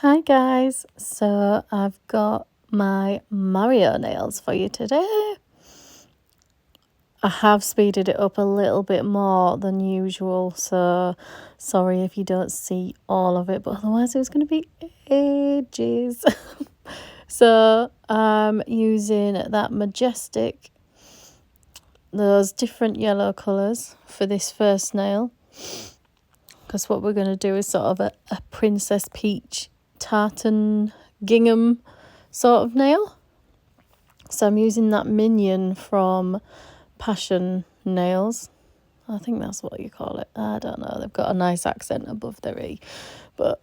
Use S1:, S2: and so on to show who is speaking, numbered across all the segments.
S1: Hi guys, so I've got my Mario nails for you today. I have speeded it up a little bit more than usual, so sorry if you don't see all of it, but otherwise it was going to be ages. So I'm using that majestic, those different yellow colours for this first nail, because what we're going to do is sort of a Princess Peach tartan gingham sort of nail. So I'm using that minion from Passion nails. I think that's what you call it. I don't know. They've got a nice accent above their E. But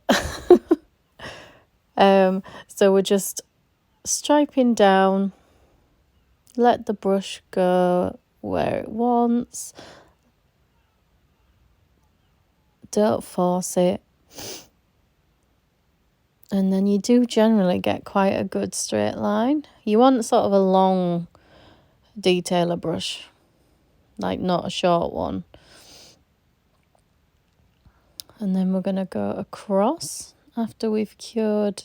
S1: so we're just striping down. Let the brush go where it wants. Don't force it. And then you do generally get quite a good straight line. You want sort of a long detailer brush, like not a short one. And then we're going to go across after we've cured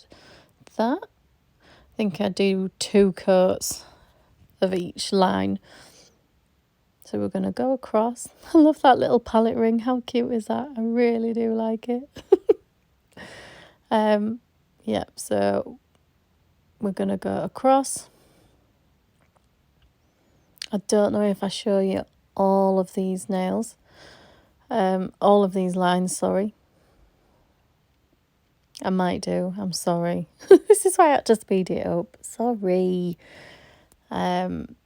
S1: that. I think I do 2 coats of each line. So we're going to go across. I love that little palette ring. How cute is that? I really do like it. Yeah, so we're going to go across. I don't know if I show you all of these nails. All of these lines, sorry. I might do. I'm sorry. This is why I had to speed it up. Sorry. I'm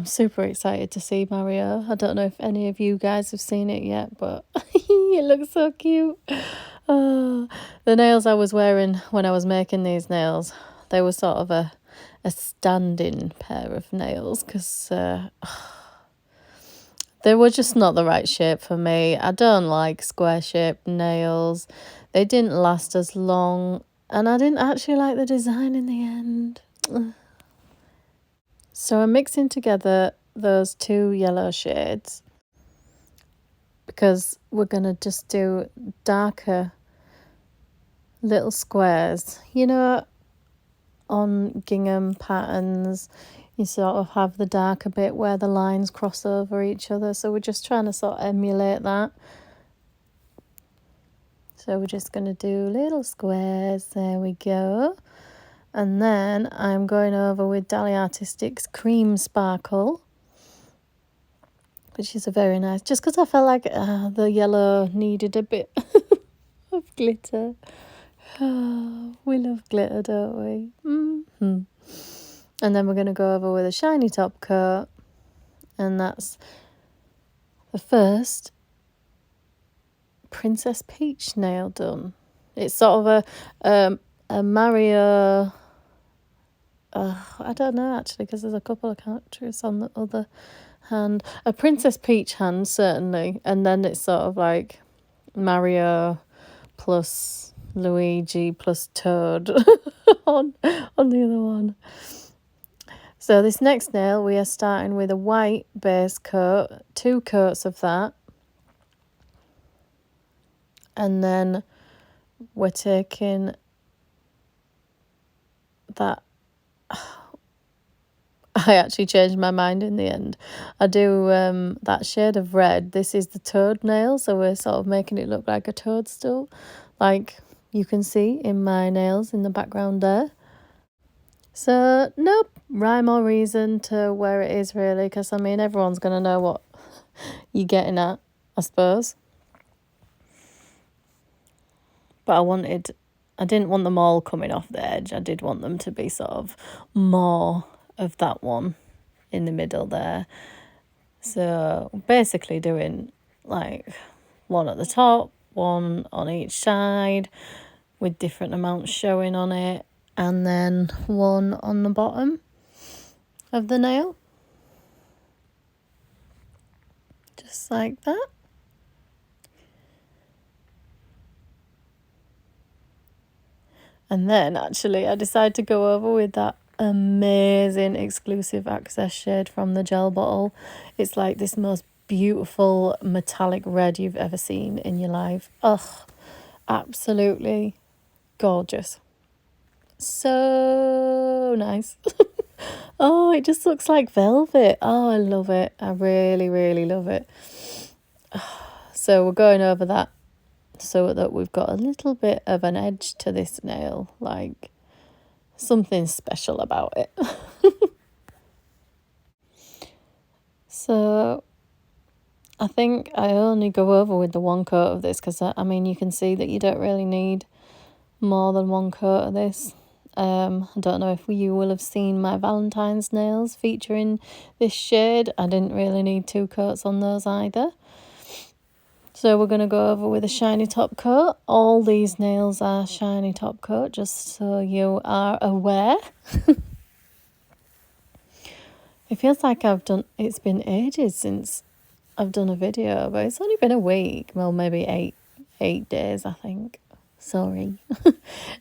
S1: super excited to see Mario. I don't know if any of you guys have seen it yet, but it looks so cute. Oh, the nails I was wearing when I was making these nails, they were sort of a standing pair of nails because they were just not the right shape for me. I don't like square shaped nails. They didn't last as long, and I didn't actually like the design in the end. So I'm mixing together those 2 yellow shades because we're going to just do darker little squares. You know, on gingham patterns, you sort of have the darker bit where the lines cross over each other. So we're just trying to sort of emulate that. So we're just going to do little squares. There we go. And then I'm going over with Dali Artistics Cream Sparkle, which is a very nice, just because I felt like the yellow needed a bit of glitter. Oh, we love glitter, don't we? Mm-hmm. And then we're going to go over with a shiny top coat, and that's the first Princess Peach nail done. It's sort of a Mario. I don't know actually, because there's a couple of characters on the other hand. A Princess Peach hand, certainly. And then it's sort of like Mario plus Luigi plus Toad on the other one. So this next nail, we are starting with a white base coat, 2 coats of that. And then we're taking that. I actually changed my mind in the end. I do that shade of red. This is the toad nail, so we're sort of making it look like a toadstool, like you can see in my nails in the background there. So, nope, rhyme or reason to where it is really, because I mean, everyone's going to know what you're getting at, I suppose. But I didn't want them all coming off the edge. I did want them to be sort of more of that one in the middle there. So basically doing like one at the top, one on each side with different amounts showing on it, and then one on the bottom of the nail. Just like that. And then actually I decided to go over with that amazing exclusive access shade from the gel bottle. It's like this most beautiful metallic red you've ever seen in your life. Ugh, absolutely gorgeous. So nice. Oh, it just looks like velvet. Oh, I love it. I really, really love it. So we're going over that so that we've got a little bit of an edge to this nail, like something special about it. So I think I only go over with the one coat of this because, I mean, you can see that you don't really need more than one coat of this. I don't know if you will have seen my Valentine's nails featuring this shade. I didn't really need 2 coats on those either. So we're going to go over with a shiny top coat. All these nails are shiny top coat, just so you are aware. It feels like it's been ages since I've done a video, but it's only been a week. Well, maybe eight days, I think. Sorry.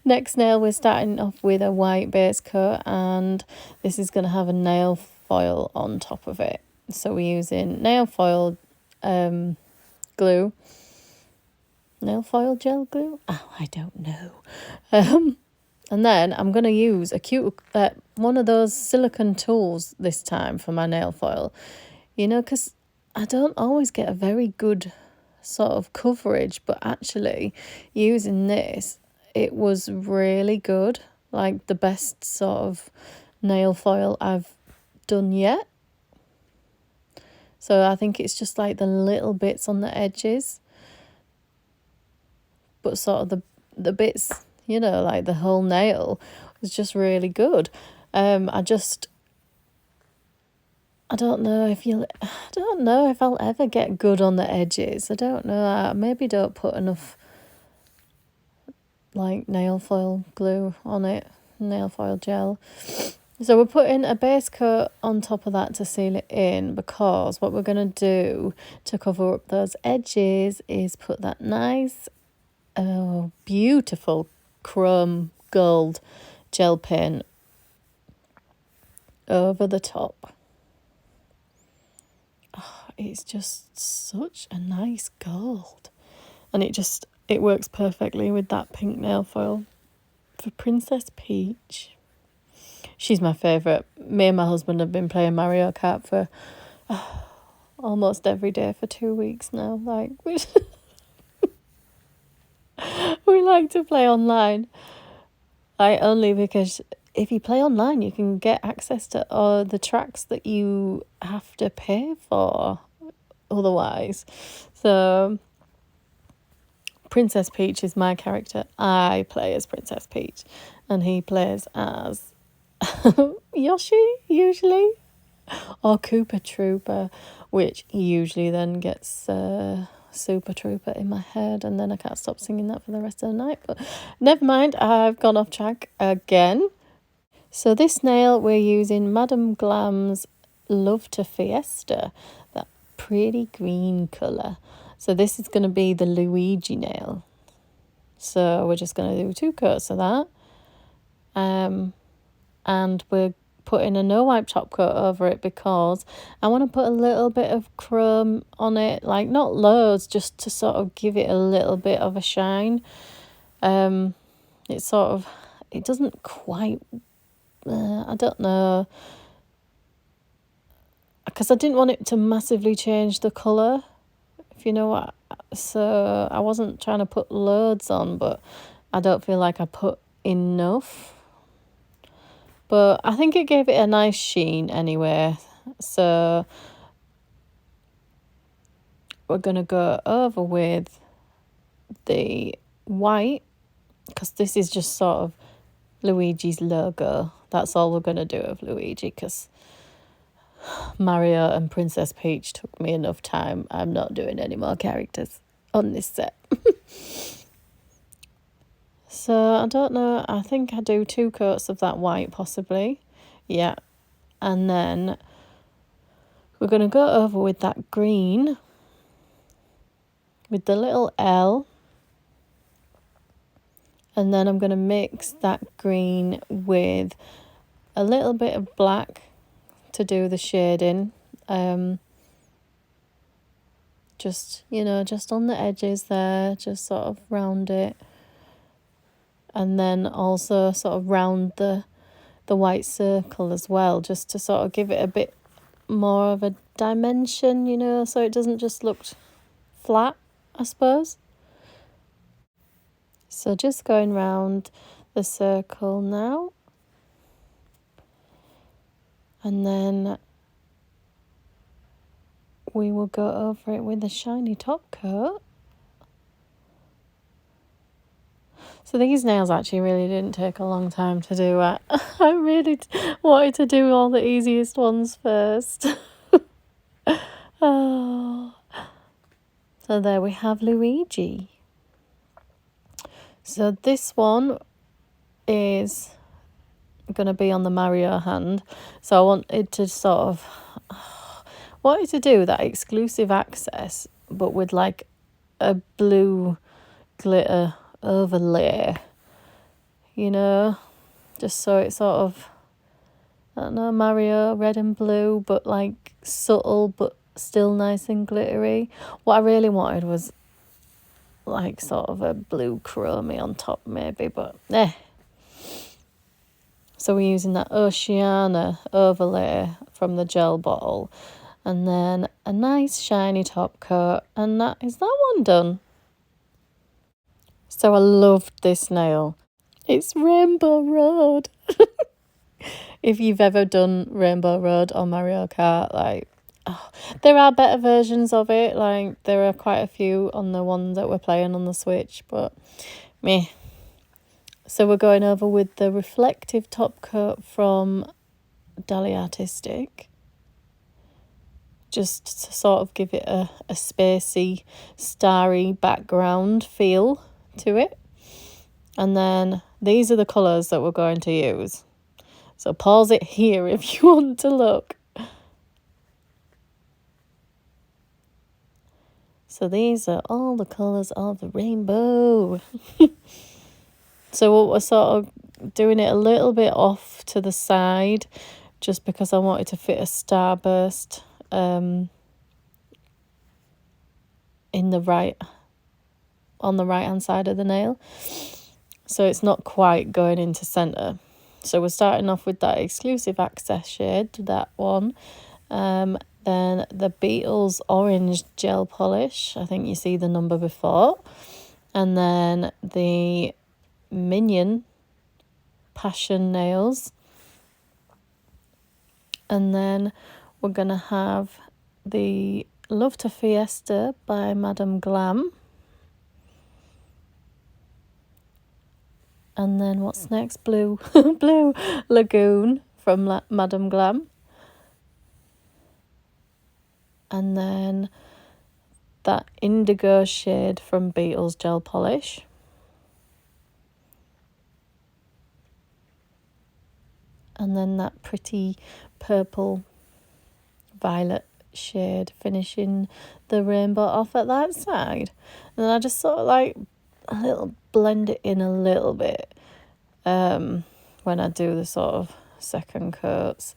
S1: Next nail, we're starting off with a white base coat, and this is going to have a nail foil on top of it. So we're using nail foil glue. Nail foil gel glue? Oh, I don't know. And then I'm going to use a cute, one of those silicone tools this time for my nail foil. You know, because I don't always get a very good sort of coverage, but actually using this, it was really good. Like the best sort of nail foil I've done yet. So I think it's just like the little bits on the edges, but sort of the bits, you know, like the whole nail was just really good. I don't know if I'll ever get good on the edges. I don't know. I maybe don't put enough like nail foil glue on it, nail foil gel. So we're putting a base coat on top of that to seal it in, because what we're going to do to cover up those edges is put that nice, beautiful chrome gold gel paint over the top. Oh, it's just such a nice gold, and it works perfectly with that pink nail foil for Princess Peach. She's my favourite. Me and my husband have been playing Mario Kart for almost every day for 2 weeks now. Like, we like to play online. Only because if you play online, you can get access to all the tracks that you have to pay for otherwise. So Princess Peach is my character. I play as Princess Peach, and he plays as Yoshi, usually, or Koopa Trooper, which usually then gets Super Trooper in my head, and then I can't stop singing that for the rest of the night. But never mind, I've gone off track again. So this nail, we're using Madame Glam's Love to Fiesta, that pretty green colour. So this is going to be the Luigi nail. So we're just going to do 2 coats of that. And we're putting a no wipe top coat over it because I want to put a little bit of chrome on it, like not loads, just to sort of give it a little bit of a shine. It doesn't quite, I don't know, because I didn't want it to massively change the colour, if you know what. So I wasn't trying to put loads on, but I don't feel like I put enough. But I think it gave it a nice sheen anyway. So we're going to go over with the white, because this is just sort of Luigi's logo. That's all we're going to do of Luigi, because Mario and Princess Peach took me enough time. I'm not doing any more characters on this set. So I don't know, I think I do 2 coats of that white possibly. Yeah. And then we're going to go over with that green with the little L. And then I'm going to mix that green with a little bit of black to do the shading. Just on the edges there, just sort of round it. and then also sort of round the white circle as well, just to sort of give it a bit more of a dimension, you know, so it doesn't just look flat, I suppose. So just going round the circle now, and then we will go over it with a shiny top coat. So these nails actually really didn't take a long time to do. I really wanted to do all the easiest ones first. Oh. So there we have Luigi. So this one is going to be on the Mario hand. So I wanted to wanted to do that exclusive access, but with like a blue glitter overlay, you know, just so it's sort of, I don't know, Mario red and blue, but like subtle but still nice and glittery. What I really wanted was like sort of a blue chromey on top maybe, but so we're using that Oceana overlay from the gel bottle, and then a nice shiny top coat, and that is that one done. So I loved this nail. It's Rainbow Road. If you've ever done Rainbow Road on Mario Kart, like, there are better versions of it. Like, there are quite a few on the one that we're playing on the Switch, but meh. So we're going over with the reflective top coat from Dali Artistic, just to sort of give it a spacey, starry background feel to it. And then these are the colours that we're going to use. So pause it here if you want to look. So these are all the colours of the rainbow. So we're sort of doing it a little bit off to the side, just because I wanted to fit a starburst on the right hand side of the nail. So it's not quite going into centre. So we're starting off with that exclusive access shade, that one. Then the Beetles orange gel polish. I think you see the number before. And then the Minion Passion nails. And then we're going to have the Love to Fiesta by Madame Glam. And then what's next? Blue Lagoon from Madame Glam. And then that indigo shade from Beetles gel polish. And then that pretty purple violet shade finishing the rainbow off at that side. And I just sort of like a little blend it in a little bit when I do the sort of second coats.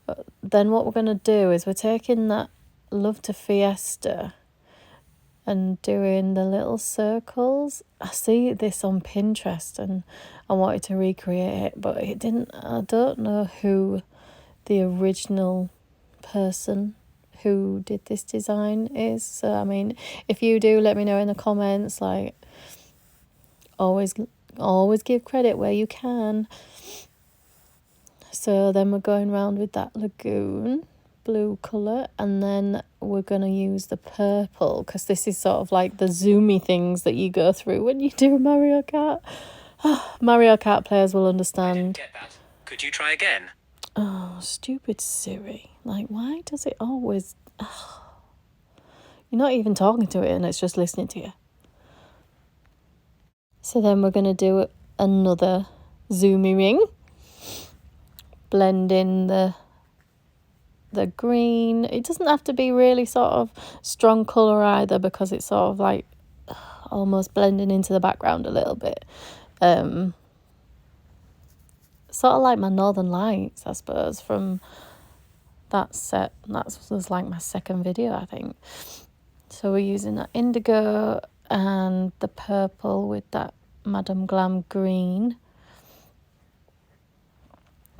S1: But then what we're going to do is we're taking that Love to Fiesta and doing the little circles. I see this on Pinterest and I wanted to recreate it, but it didn't. I don't know who the original person who did this design is. So I mean, if you do, let me know in the comments. Like, always give credit where you can. So then we're going around with that lagoon blue colour, and then we're going to use the purple, because this is sort of like the zoomy things that you go through when you do Mario Kart. Mario Kart players will understand.
S2: I didn't get that. Could you try again?
S1: Oh, stupid Siri. Like, why does it always... You're not even talking to it and it's just listening to you. So then we're going to do another zoomy ring. Blend in the green. It doesn't have to be really sort of strong colour either, because it's sort of like almost blending into the background a little bit. Sort of like my Northern Lights, I suppose, from that set. That was like my second video, I think. So we're using that indigo and the purple with that Madam Glam green.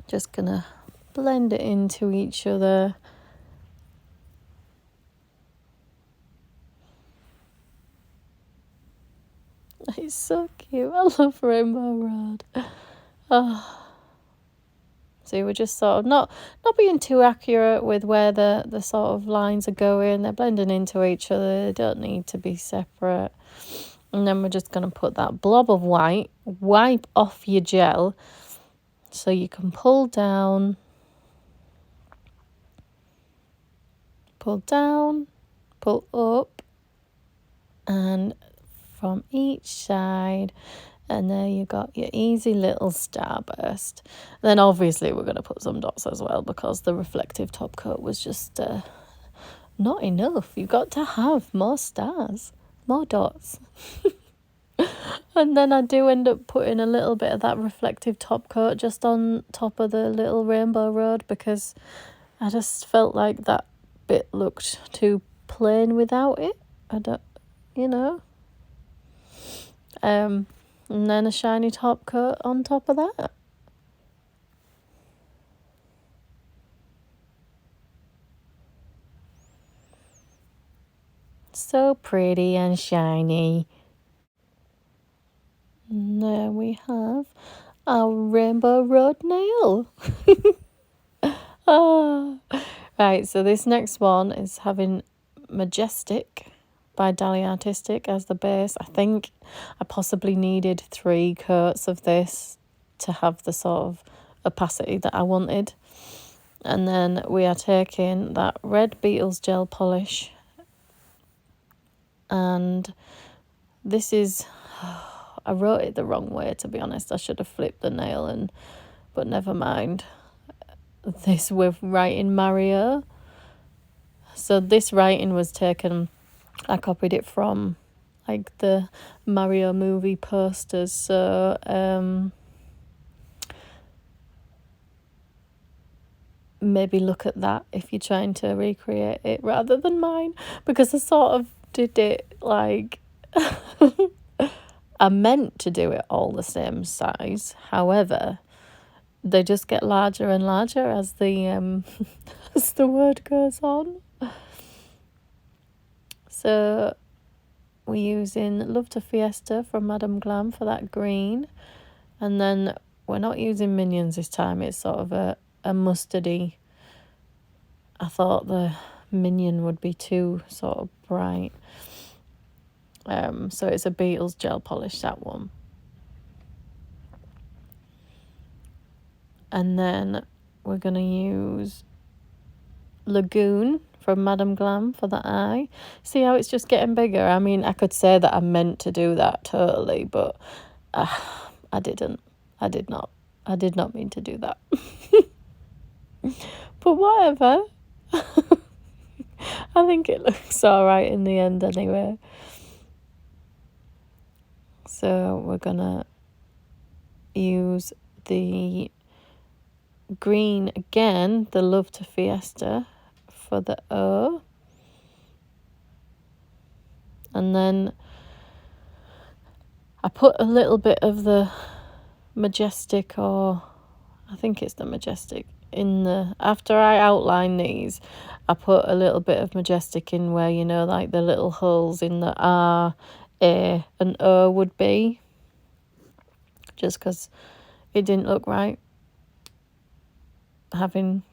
S1: Just gonna blend it into each other. It's so cute. I love Rainbow Road. Oh. See, we're just sort of not being too accurate with where the sort of lines are going. They're blending into each other. They don't need to be separate. And then we're just going to put that blob of white, wipe off your gel so you can pull down, pull up, and from each side. And there you got your easy little starburst. Then obviously we're going to put some dots as well because the reflective top coat was just not enough. You've got to have more stars, more dots. And then I do end up putting a little bit of that reflective top coat just on top of the little Rainbow Road because I just felt like that bit looked too plain without it. I don't, you know. And then a shiny top coat on top of that. So pretty and shiny. And there we have our Rainbow Road nail. Oh. Right, so this next one is having Majestic by Dali Artistic as the base. I think I possibly needed 3 coats of this to have the sort of opacity that I wanted. And then we are taking that red Beetles gel polish. And this is... I wrote it the wrong way, to be honest. I should have flipped the nail, but never mind. This with writing Mario. So this writing was taken... I copied it from like the Mario movie posters. So maybe look at that if you're trying to recreate it rather than mine, because I sort of did it like I meant to do it all the same size. However, they just get larger and larger as the as the word goes on. So we're using Love to Fiesta from Madam Glam for that green. And then we're not using Minions this time. It's sort of a mustardy. I thought the Minion would be too sort of bright. So it's a Beetles gel polish, that one. And then we're going to use Lagoon from Madam Glam for the eye. See how it's just getting bigger? I mean, I could say that I meant to do that totally, but I didn't. I did not mean to do that. But whatever. I think it looks all right in the end anyway. So we're gonna use the green again, the Love to Fiesta, for the O. And then I put a little bit of the Majestic, or I think it's the Majestic, in the... After I outline these, I put a little bit of Majestic in where, you know, like the little holes in the R, A and O would be. Just because it didn't look right having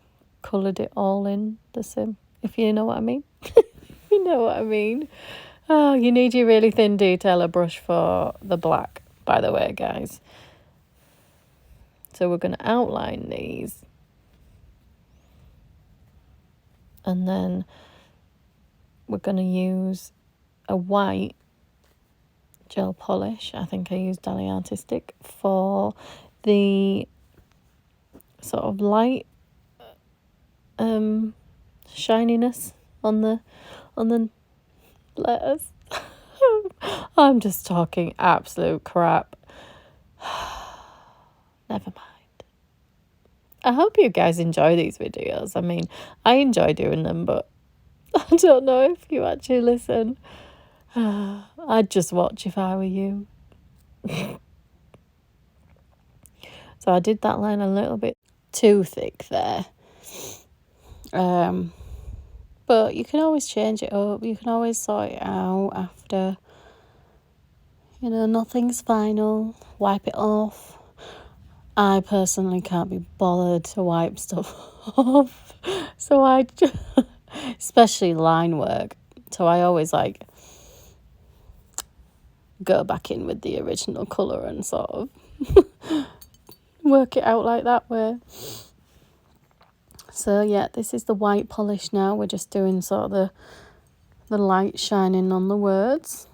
S1: coloured it all in the same, if you know what I mean. You know what I mean. Oh, you need your really thin detailer brush for the black, by the way, guys. So we're going to outline these. And then we're going to use a white gel polish. I think I used Dali Artistic for the sort of light shininess on the letters. I'm just talking absolute crap. Never mind. I hope you guys enjoy these videos. I mean, I enjoy doing them, but I don't know if you actually listen. I'd just watch if I were you. So I did that line a little bit too thick there. But you can always change it up. You can always sort it out after. You know, nothing's final. Wipe it off. I personally can't be bothered to wipe stuff off. So I, especially line work. So I always like go back in with the original colour and sort of work it out like that way. So yeah, this is the white polish now. We're just doing sort of the light shining on the words.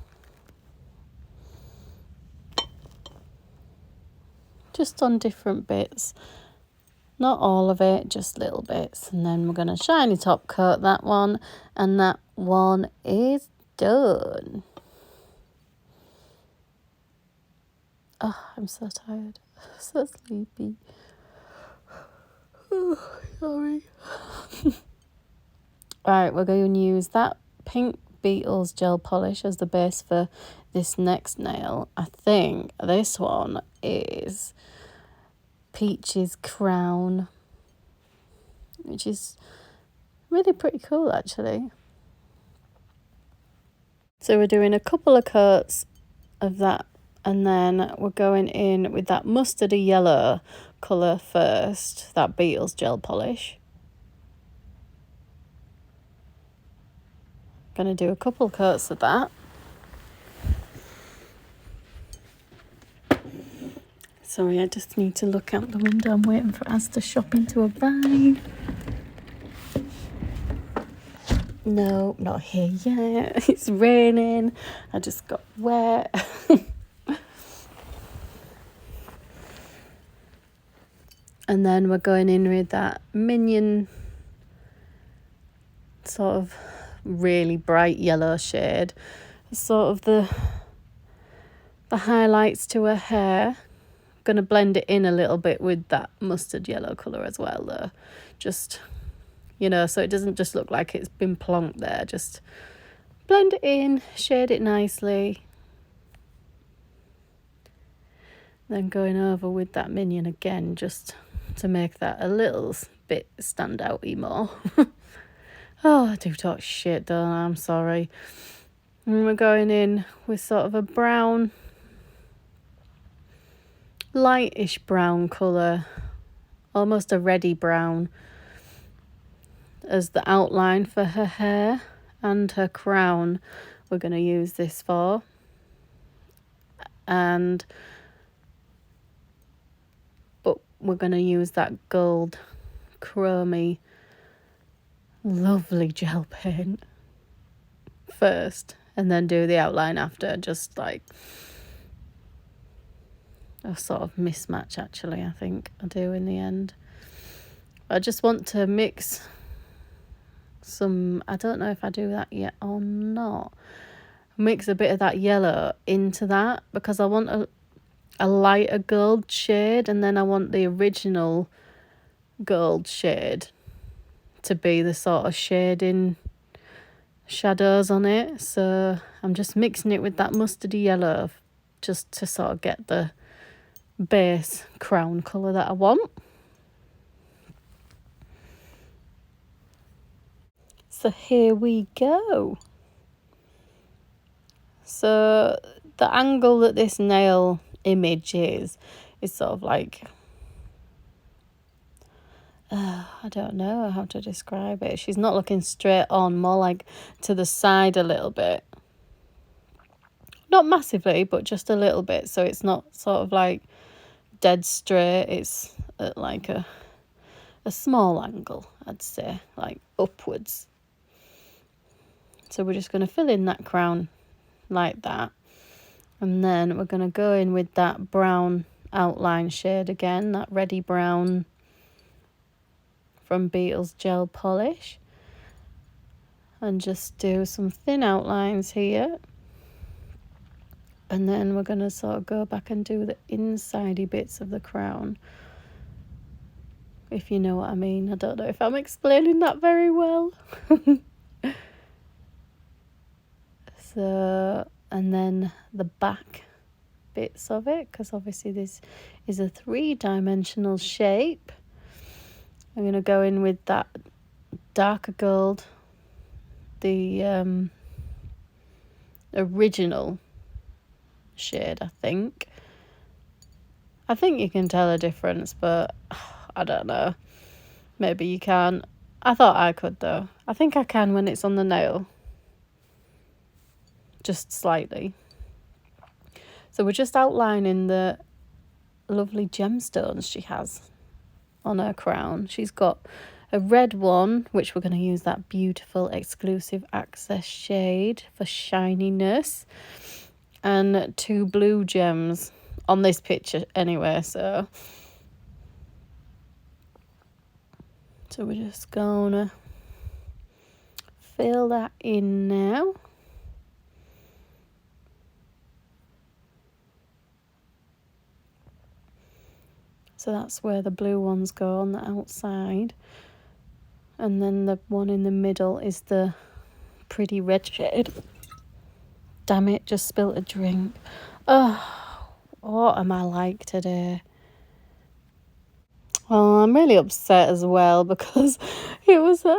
S1: Just on different bits. Not all of it, just little bits. And then we're going to shiny top coat that one. And that one is done. Oh, I'm so tired. So sleepy. Oh, sorry. Right, we're going to use that pink Beetles gel polish as the base for this next nail. I think this one is Peach's Crown, which is really pretty cool actually. So we're doing a couple of coats of that, and then we're going in with that mustardy yellow colour first, that Beetles gel polish. Going to do a couple of coats of that. Sorry, I just need to look out the window. I'm waiting for us to shop into a bag. No, not here yet. It's raining. I just got wet. And then we're going in with that minion sort of really bright yellow shade. Sort of the highlights to her hair. Going to blend it in a little bit with that mustard yellow colour as well though. Just, you know, so it doesn't just look like it's been plonked there. Just blend it in, shade it nicely. Then going over with that minion again, just to make that a little bit stand out more. Oh, I do talk shit, don't I? I'm sorry. And we're going in with sort of a brown, lightish brown colour, almost a reddy brown, as the outline for her hair and her crown. We're going to use this for. But we're going to use that gold chromy lovely gel paint first and then do the outline after. Just like a sort of mismatch actually, I think I do in the end. I just want to mix some, I don't know if I do that yet or not, mix a bit of that yellow into that, because I want a lighter gold shade, and then I want the original gold shade to be the sort of shading shadows on it. So I'm just mixing it with that mustardy yellow just to sort of get the base crown colour that I want. So here we go. So the angle that this nail image is sort of like, I don't know how to describe it. She's not looking straight on, more like to the side a little bit. Not massively, but just a little bit. So it's not sort of like dead straight. It's at like a small angle, I'd say, like upwards. So we're just going to fill in that crown like that. And then we're going to go in with that brown outline shade again, that reddy brown from Beetles gel polish, and just do some thin outlines here. And then we're going to sort of go back and do the insidey bits of the crown, if you know what I mean. I don't know if I'm explaining that very well. So, and then the back bits of it, because obviously this is a 3-dimensional shape. I'm going to go in with that darker gold, the original shade, I think. I think you can tell a difference, but I don't know. Maybe you can't. I thought I could, though. I think I can when it's on the nail. Just slightly. So we're just outlining the lovely gemstones she has on her crown. She's got a red one, which we're going to use that beautiful exclusive access shade for shininess, and 2 blue gems on this picture anyway. So we're just gonna fill that in now. So that's where the blue ones go on the outside. And then the one in the middle is the pretty red shade. Damn it, just spilt a drink. Oh, what am I like today? Oh, I'm really upset as well because it was a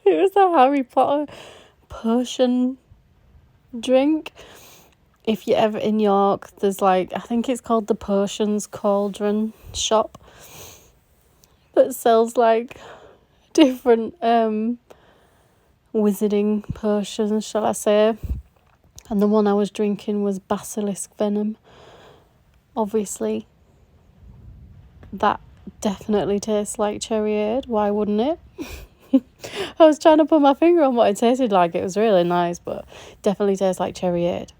S1: it was a Harry Potter potion drink. If you're ever in York, there's I think it's called the Potions Cauldron shop that sells different wizarding potions, shall I say. And the one I was drinking was basilisk venom. Obviously, that definitely tastes like cherryade. Why wouldn't it? I was trying to put my finger on what it tasted like. It was really nice, but definitely tastes like cherryade.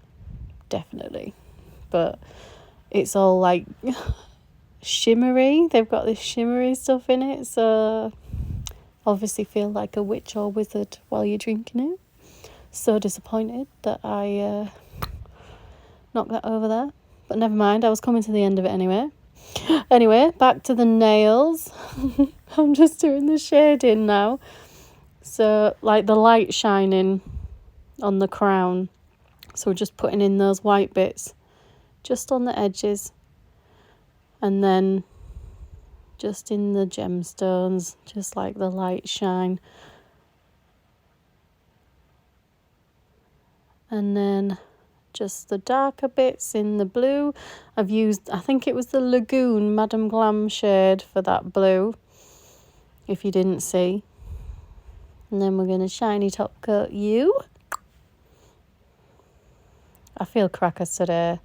S1: Definitely. But it's all shimmery. They've got this shimmery stuff in it, so obviously feel like a witch or wizard while you're drinking it. So disappointed that I knocked that over there, but never mind, I was coming to the end of it anyway. Back to the nails. I'm just doing the shading now, so the light shining on the crown. So we're just putting in those white bits just on the edges, and then just in the gemstones, just like the light shine. And then just the darker bits in the blue. I've used, I think it was the Lagoon Madame Glam shade for that blue, if you didn't see. And then we're going to shiny top coat you. I feel crackers today.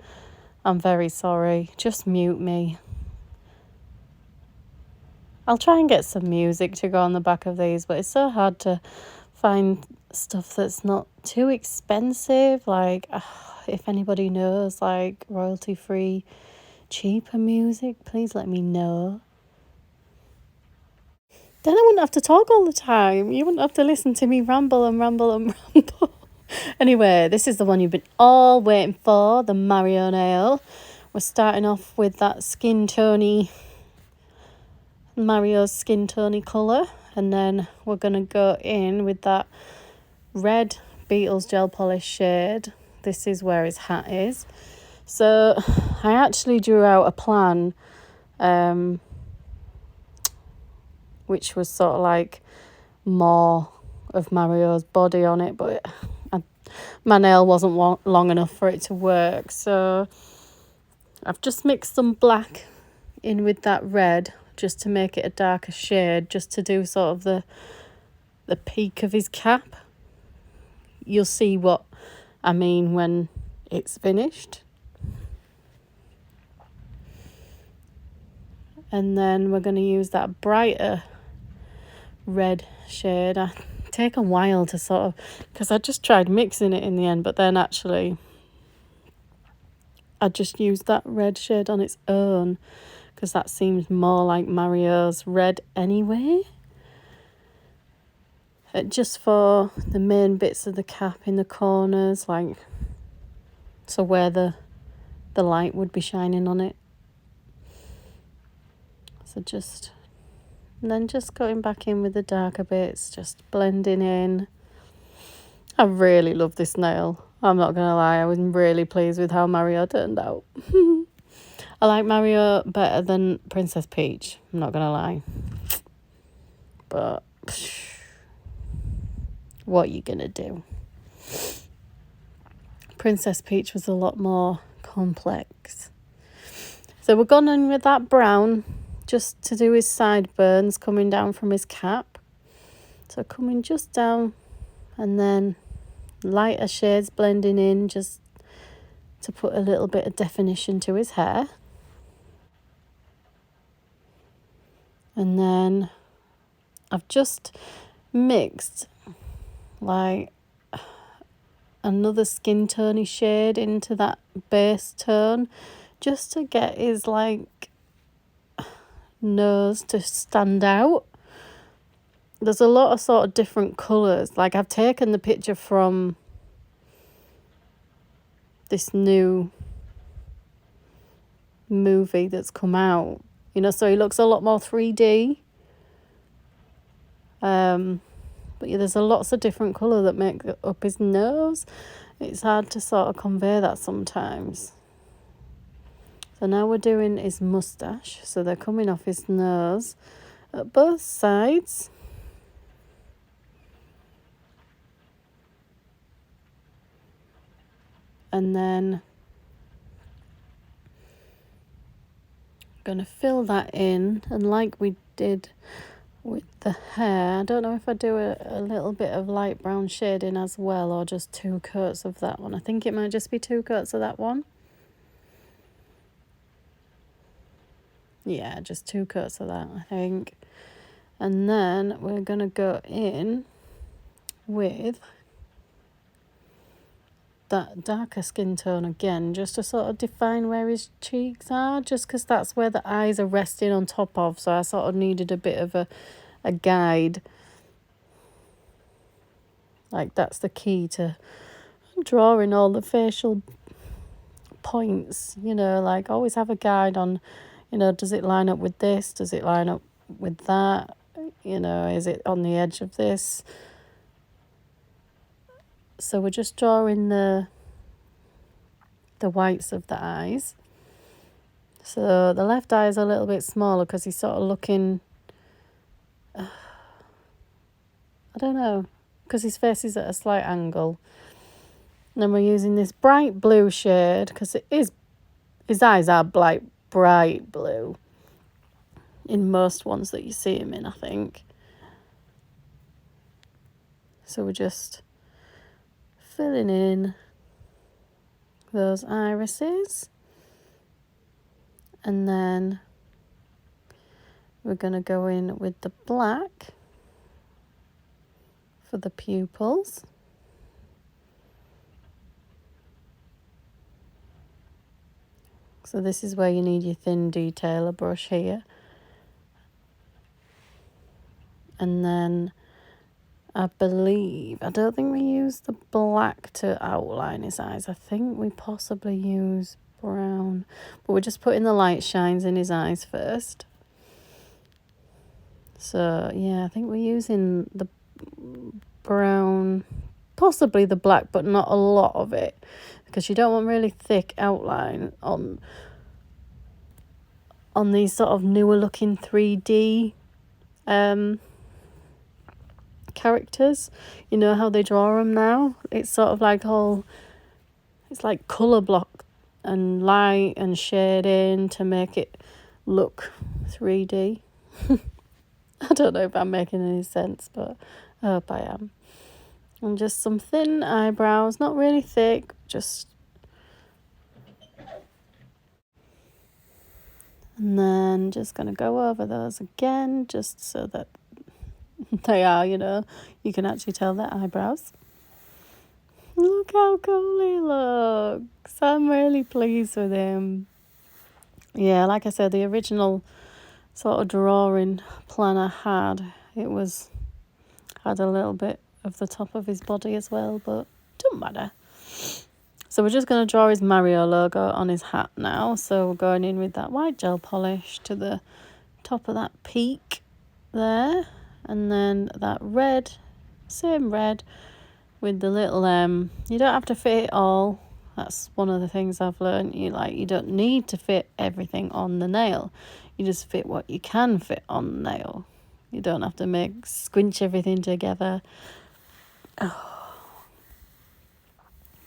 S1: I'm very sorry. Just mute me. I'll try and get some music to go on the back of these, but it's so hard to find stuff that's not too expensive. If anybody knows royalty free cheaper music, please let me know. Then I wouldn't have to talk all the time. You wouldn't have to listen to me ramble and ramble and ramble. Anyway, this is the one you've been all waiting for, the Mario nail. We're starting off with that Mario's skin tony colour, and then we're going to go in with that red Beetles gel polish shade. This is where his hat is. So I actually drew out a plan which was sort of more of Mario's body on it, but my nail wasn't long enough for it to work, so I've just mixed some black in with that red just to make it a darker shade, just to do sort of the peak of his cap. You'll see what I mean when it's finished. And then we're going to use that brighter red shade. I take a while to sort of, because I just tried mixing it in the end, but then actually I just used that red shade on its own because that seems more like Mario's red anyway. Just for the main bits of the cap in the corners, so where the light would be shining on it. So and then just going back in with the darker bits, just blending in. I really love this nail. I'm not gonna lie, I was really pleased with how Mario turned out. I like Mario better than Princess Peach, I'm not gonna lie. But what are you gonna do? Princess Peach was a lot more complex. So we're gone in with that brown just to do his sideburns coming down from his cap. So coming just down and then lighter shades blending in just to put a little bit of definition to his hair. And then I've just mixed like another skin tony shade into that base tone just to get his like nose to stand out. There's a lot of sort of different colours. Like I've taken the picture from this new movie that's come out, you know, so he looks a lot more 3D. But yeah, there's lots of different colour that make up his nose. It's hard to sort of convey that sometimes. So now we're doing his moustache. So they're coming off his nose at both sides. And then I'm going to fill that in. And like we did with the hair, I don't know if I do a little bit of light brown shading as well or just 2 coats of that one. I think it might just be 2 coats of that one. Yeah, just 2 coats of that, I think. And then we're going to go in with that darker skin tone again, just to sort of define where his cheeks are, just because that's where the eyes are resting on top of. So I sort of needed a bit of a guide. Like that's the key to drawing all the facial points, you know, like always have a guide on, you know, does it line up with this? Does it line up with that? You know, is it on the edge of this? So we're just drawing the whites of the eyes. So the left eye is a little bit smaller because he's sort of looking, I don't know, because his face is at a slight angle. And then we're using this bright blue shade because his eyes are bright blue in most ones that you see him in, I think. So we're just filling in those irises. And then we're going to go in with the black for the pupils. So this is where you need your thin detailer brush here. And then I don't think we use the black to outline his eyes. I think we possibly use brown. But we're just putting the light shines in his eyes first. So, yeah, I think we're using the brown, possibly the black, but not a lot of it. Because you don't want really thick outline on these sort of newer looking 3D characters. You know how they draw them now? It's sort of like it's like colour block and light and shading to make it look 3D. I don't know if I'm making any sense, but I hope I am. And just some thin eyebrows, not really thick, just. And then just going to go over those again, just so that they are, you know, you can actually tell they're eyebrows. Look how cool he looks. I'm really pleased with him. Yeah, like I said, the original sort of drawing plan I had, had a little bit of the top of his body as well, but don't matter. So we're just going to draw his Mario logo on his hat now. So we're going in with that white gel polish to the top of that peak there. And then that red, same red, with the little you don't have to fit it all. That's one of the things I've learned. You don't need to fit everything on the nail. You just fit what you can fit on the nail. You don't have to squinch everything together. Oh.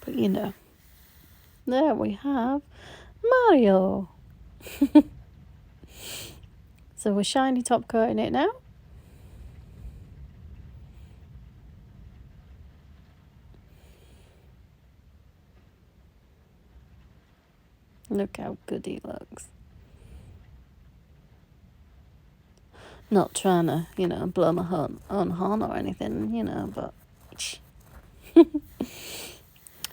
S1: But there we have Mario. So we're shiny top coating it now. Look how good he looks. Not trying to, blow my own horn or anything, but...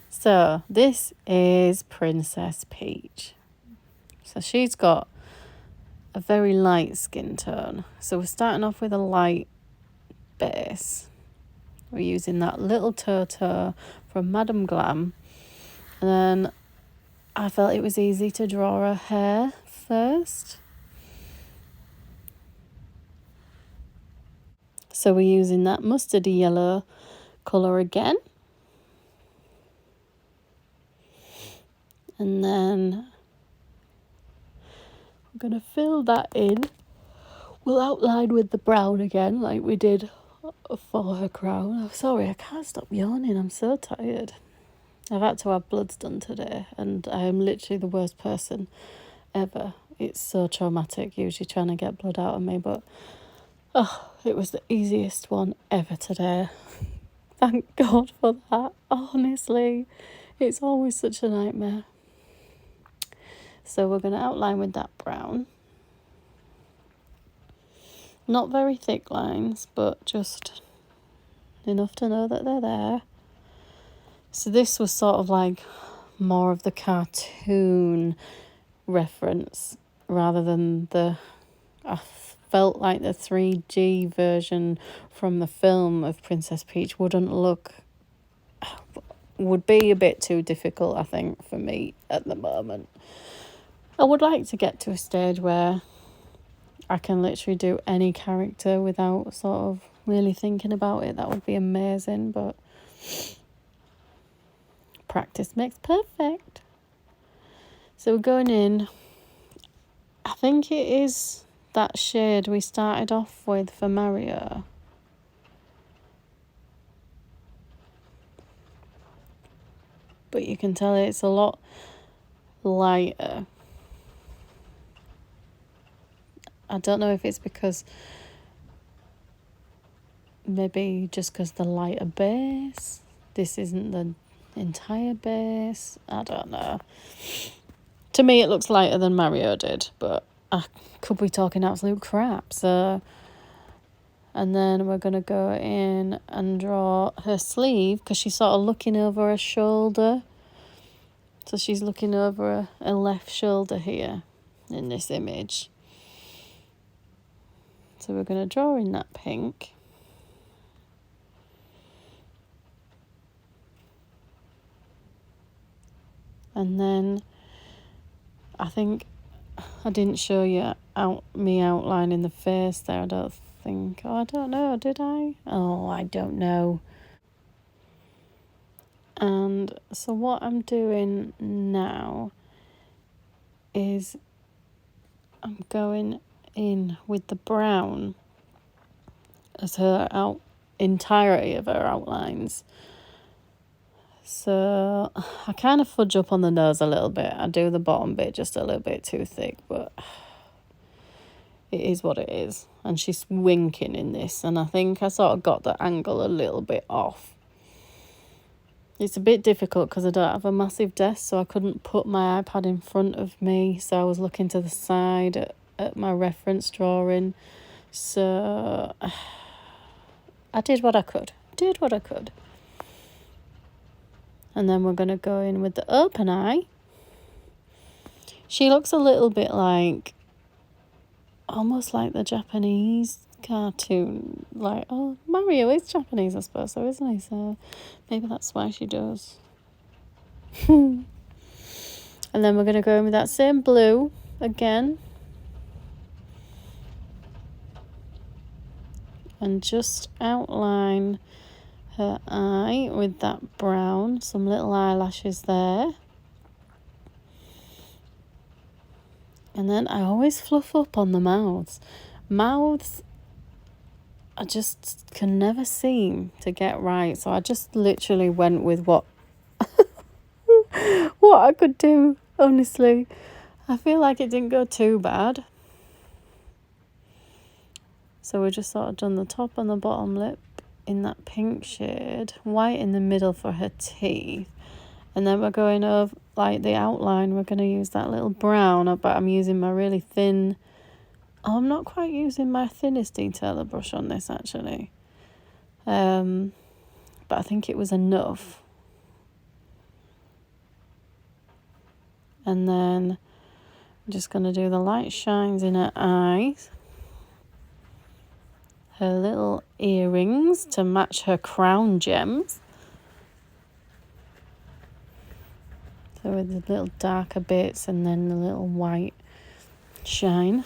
S1: So, this is Princess Peach. So, she's got a very light skin tone. So, we're starting off with a light base. We're using that little Toto from Madame Glam. And then I felt it was easy to draw her hair first. So we're using that mustardy yellow colour again. And then we're going to fill that in. We'll outline with the brown again like we did for her crown. I'm sorry, I can't stop yawning. I'm so tired. I've had to have bloods done today and I am literally the worst person ever. It's so traumatic usually trying to get blood out of me, but it was the easiest one ever today. Thank God for that. Honestly, it's always such a nightmare. So we're going to outline with that brown. Not very thick lines, but just enough to know that they're there. So this was sort of like more of the cartoon reference rather than I felt like the 3D version from the film of Princess Peach would be a bit too difficult, I think, for me at the moment. I would like to get to a stage where I can literally do any character without sort of really thinking about it. That would be amazing, but practice makes perfect. So we're going in. I think it is that shade we started off with for Mario. But you can tell it's a lot lighter. I don't know if it's because maybe just because the lighter base. This isn't the entire base. I don't know. To me, it looks lighter than Mario did, but I could be talking absolute crap. So, and then we're going to go in and draw her sleeve because she's sort of looking over her shoulder. So she's looking over her left shoulder here in this image. So we're going to draw in that pink. And then I think I didn't show you me outlining the face there, I don't think. Oh, I don't know, did I? Oh, I don't know. And so what I'm doing now is I'm going in with the brown as her entirety of her outlines. So I kind of fudge up on the nose a little bit. I do the bottom bit just a little bit too thick, but it is what it is. And she's winking in this, and I think I sort of got the angle a little bit off. It's a bit difficult because I don't have a massive desk, so I couldn't put my iPad in front of me, so I was looking to the side at my reference drawing. So I did what I could. And then we're going to go in with the open eye. She looks a little bit like, almost like the Japanese cartoon. Like, oh, Mario is Japanese, I suppose, so isn't he? So maybe that's why she does. And then we're going to go in with that same blue again. And just outline her eye with that brown, some little eyelashes there. And then I always fluff up on the mouths. Mouths, I just can never seem to get right. So I just literally went with what I could do, honestly. I feel like it didn't go too bad. So we just sort of done the top and the bottom lip in that pink shade, white in the middle for her teeth. And then we're going over, like the outline, we're going to use that little brown, but I'm using my really thin... Oh, I'm not quite using my thinnest detailer brush on this, actually. But I think it was enough. And then I'm just going to do the light shines in her eyes. Her little earrings to match her crown gems. So with the little darker bits and then the little white shine.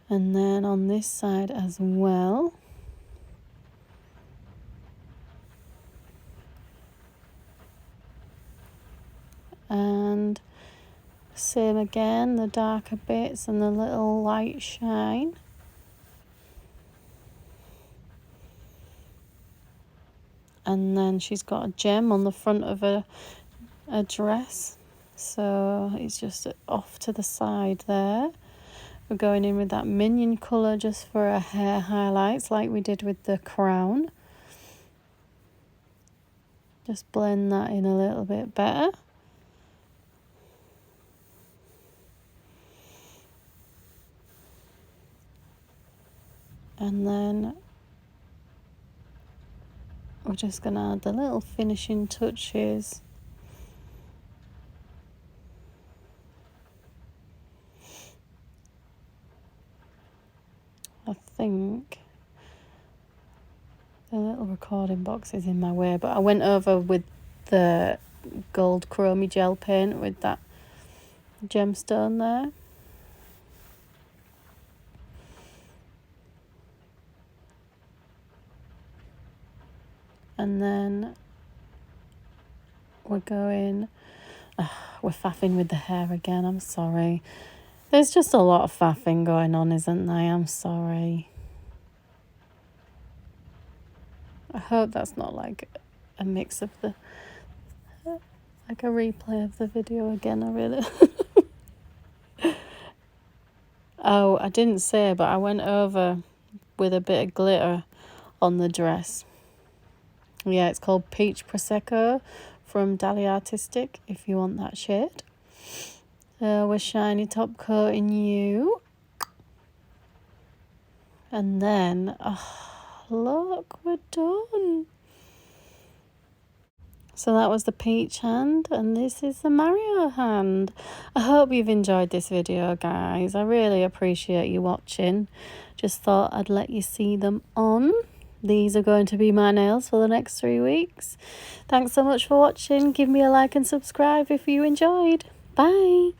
S1: And then on this side as well. And same again, the darker bits and the little light shine. And then she's got a gem on the front of a dress. So it's just off to the side there. We're going in with that minion colour just for her hair highlights like we did with the crown. Just blend that in a little bit better. And then we're just going to add the little finishing touches. I think the little recording box is in my way, but I went over with the gold chromey gel paint with that gemstone there. And then we're going... we're faffing with the hair again, I'm sorry. There's just a lot of faffing going on, isn't there? I'm sorry. I hope that's not like a mix of the... like a replay of the video again, I really... Oh, I didn't say, but I went over with a bit of glitter on the dress. Yeah, it's called Peach Prosecco from Dali Artistic, if you want that shade. We're shiny top coating you. And then, oh, look, we're done. So that was the peach hand, and this is the Mario hand. I hope you've enjoyed this video, guys. I really appreciate you watching. Just thought I'd let you see them on. These are going to be my nails for the next 3 weeks. Thanks so much for watching. Give me a like and subscribe if you enjoyed. Bye.